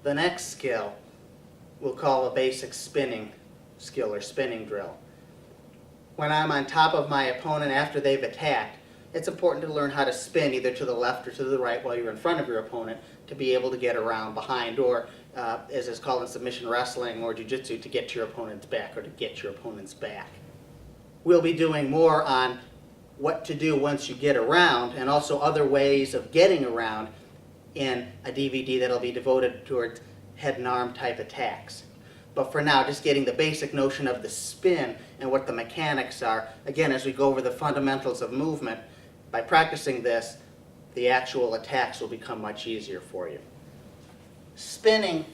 The next skill we'll call a basic spinning skill or spinning drill. When I'm on top of my opponent after they've attacked, it's important to learn how to spin either to the left or to the right while you're in front of your opponent to be able to get around behind, or as is called in submission wrestling or jiu-jitsu, to get to your opponent's back or to get your opponent's back. We'll be doing more on what to do once you get around and also other ways of getting around in a DVD that'll be devoted towards head and arm type attacks. But for now, just getting the basic notion of the spin and what the mechanics are. Again, as we go over the fundamentals of movement, by practicing this, the actual attacks will become much easier for you. Spinning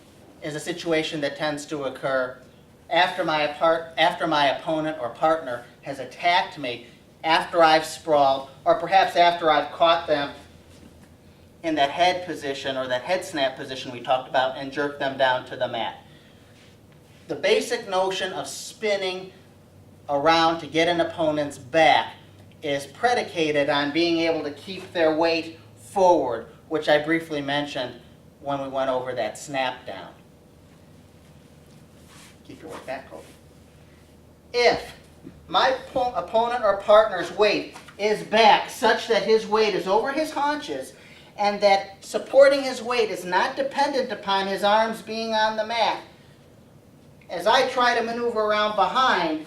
is a situation that tends to occur after my opponent or partner has attacked me, after I've sprawled, or perhaps after I've caught them in that head position or that head snap position we talked about and jerked them down to the mat. The basic notion of spinning around to get an opponent's back is predicated on being able to keep their weight forward, which I briefly mentioned when we went over that snap down. Keep your weight back, Kobe. If my opponent or partner's weight is back such that his weight is over his haunches and that supporting his weight is not dependent upon his arms being on the mat, as I try to maneuver around behind,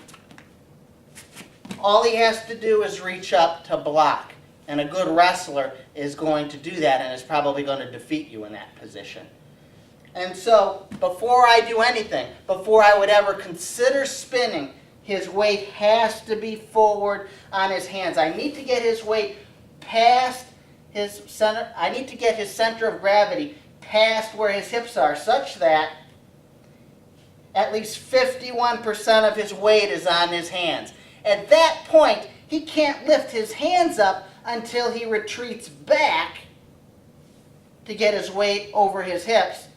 all he has to do is reach up to block. And a good wrestler is going to do that and is probably going to defeat you in that position. And so, before I do anything, before I would ever consider spinning, his weight has to be forward on his hands. I need to get his weight past his center. I need to get his center of gravity past where his hips are, such that at least 51% of his weight is on his hands. At that point, he can't lift his hands up until he retreats back to get his weight over his hips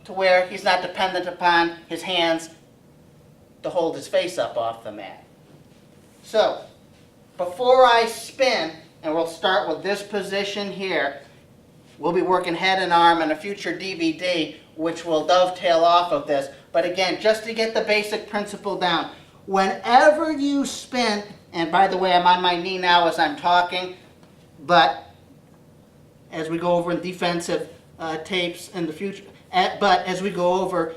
to where he's not dependent upon his hands to hold his face up off the mat. So, before I spin, and we'll start with this position here, we'll be working head and arm in a future DVD which will dovetail off of this. But again, just to get the basic principle down, whenever you spin, and by the way, I'm on my knee now as I'm talking, but as we go over in defensive tapes in the future, but as we go over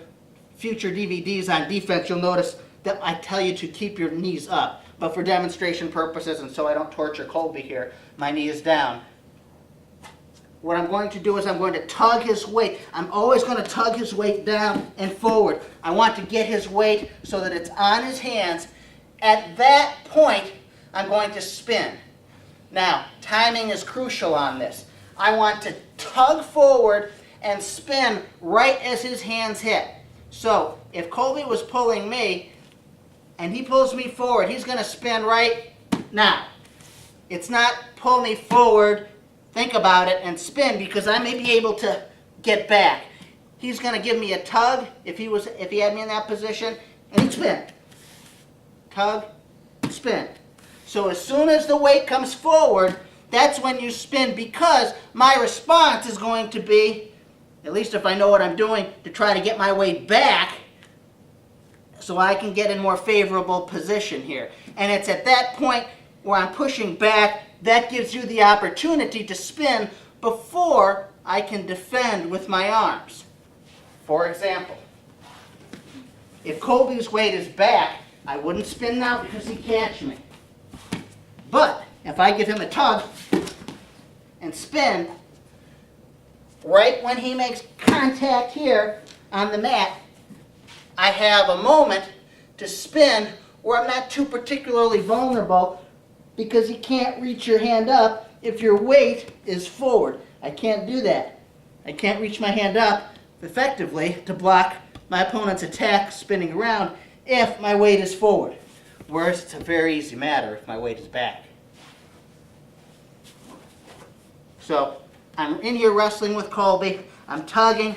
future DVDs on defense, you'll notice that I tell you to keep your knees up. But for demonstration purposes, and so I don't torture Colby here, my knee is down. What I'm going to do is I'm going to tug his weight. I'm always going to tug his weight down and forward. I want to get his weight so that it's on his hands. At that point, I'm going to spin. Now, timing is crucial on this. I want to tug forward and spin right as his hands hit. So, if Colby was pulling me, and he pulls me forward, he's going to spin right now. It's not pull me forward, think about it, and spin, because I may be able to get back. He's going to give me a tug if he had me in that position, and he'd spin. Tug, spin. So as soon as the weight comes forward, that's when you spin, because my response is going to be, at least if I know what I'm doing, to try to get my weight back so I can get in more favorable position here. And it's at that point where I'm pushing back, that gives you the opportunity to spin before I can defend with my arms. For example, if Colby's weight is back, I wouldn't spin now because he'd catch me. But if I give him a tug and spin, right when he makes contact here on the mat, I have a moment to spin where I'm not too particularly vulnerable, because you can't reach your hand up if your weight is forward. I can't do that. I can't reach my hand up effectively to block my opponent's attack spinning around if my weight is forward. Whereas it's a very easy matter if my weight is back. So I'm in here wrestling with Colby. I'm tugging.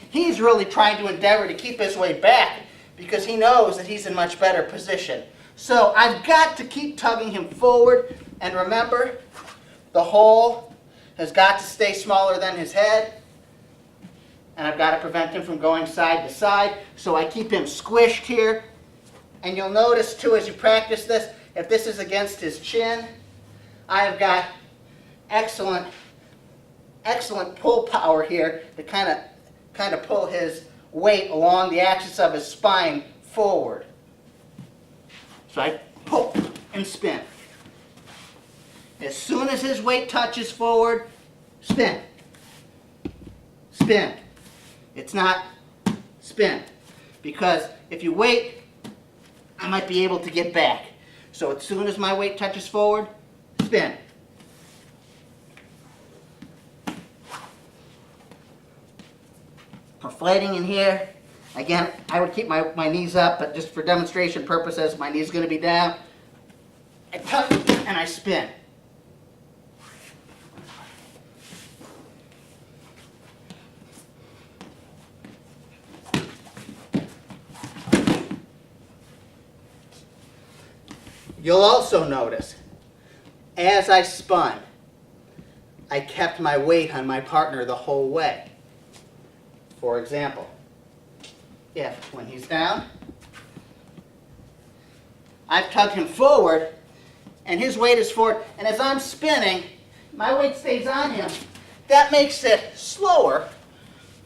He's really trying to endeavor to keep his weight back because he knows that he's in much better position. So I've got to keep tugging him forward. And remember, the hole has got to stay smaller than his head. and I've got to prevent him from going side to side, so I keep him squished here. And you'll notice too as you practice this, if this is against his chin, I've got excellent pull power here to kind of pull his weight along the axis of his spine forward. So I pull and spin. As soon as his weight touches forward, spin. Spin. It's not spin. Because if you wait, I might be able to get back. So as soon as my weight touches forward, spin. For fighting in here, again, I would keep my knees up, but just for demonstration purposes, my knee's going to be down. I tuck and I spin. You'll also notice, as I spun, I kept my weight on my partner the whole way. For example, if when he's down, I've tugged him forward, and his weight is forward, and as I'm spinning, my weight stays on him. That makes it slower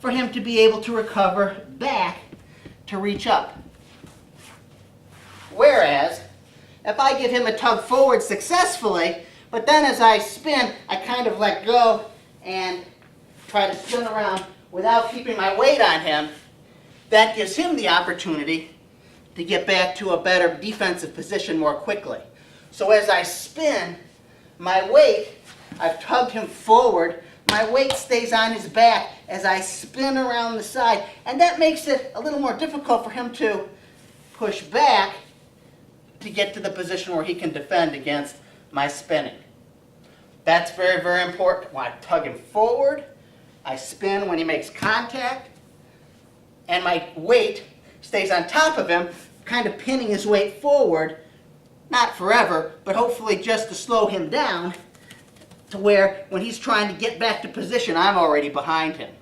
for him to be able to recover back to reach up. Whereas, if I give him a tug forward successfully, but then as I spin, I kind of let go and try to spin around without keeping my weight on him, that gives him the opportunity to get back to a better defensive position more quickly. So as I spin, my weight, I've tugged him forward, my weight stays on his back as I spin around the side, and that makes it a little more difficult for him to push back to get to the position where he can defend against my spinning. That's very, very important. When I tug him forward, I spin when he makes contact, and my weight stays on top of him, kind of pinning his weight forward, not forever, but hopefully just to slow him down to where when he's trying to get back to position, I'm already behind him.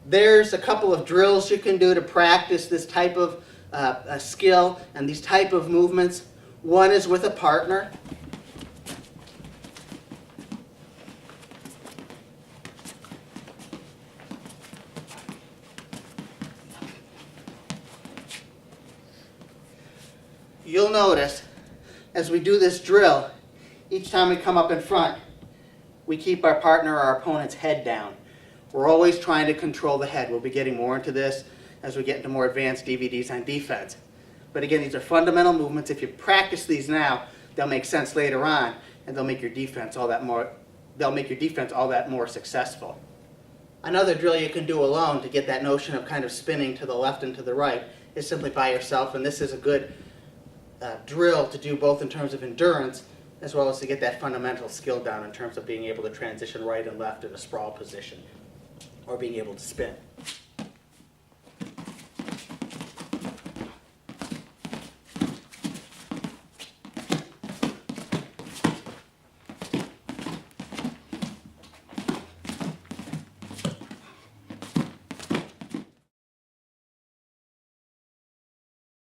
There's a couple of drills you can do to practice this type of a skill and these type of movements. One is with a partner. You'll notice as we do this drill, each time we come up in front, we keep our partner or our opponent's head down. We're always trying to control the head. We'll be getting more into this as we get into more advanced DVDs on defense. But again, these are fundamental movements. If you practice these now, they'll make sense later on, and they'll make your defense all that more successful. Another drill you can do alone to get that notion of kind of spinning to the left and to the right is simply by yourself, and this is a good drill to do both in terms of endurance as well as to get that fundamental skill down in terms of being able to transition right and left in a sprawl position or being able to spin.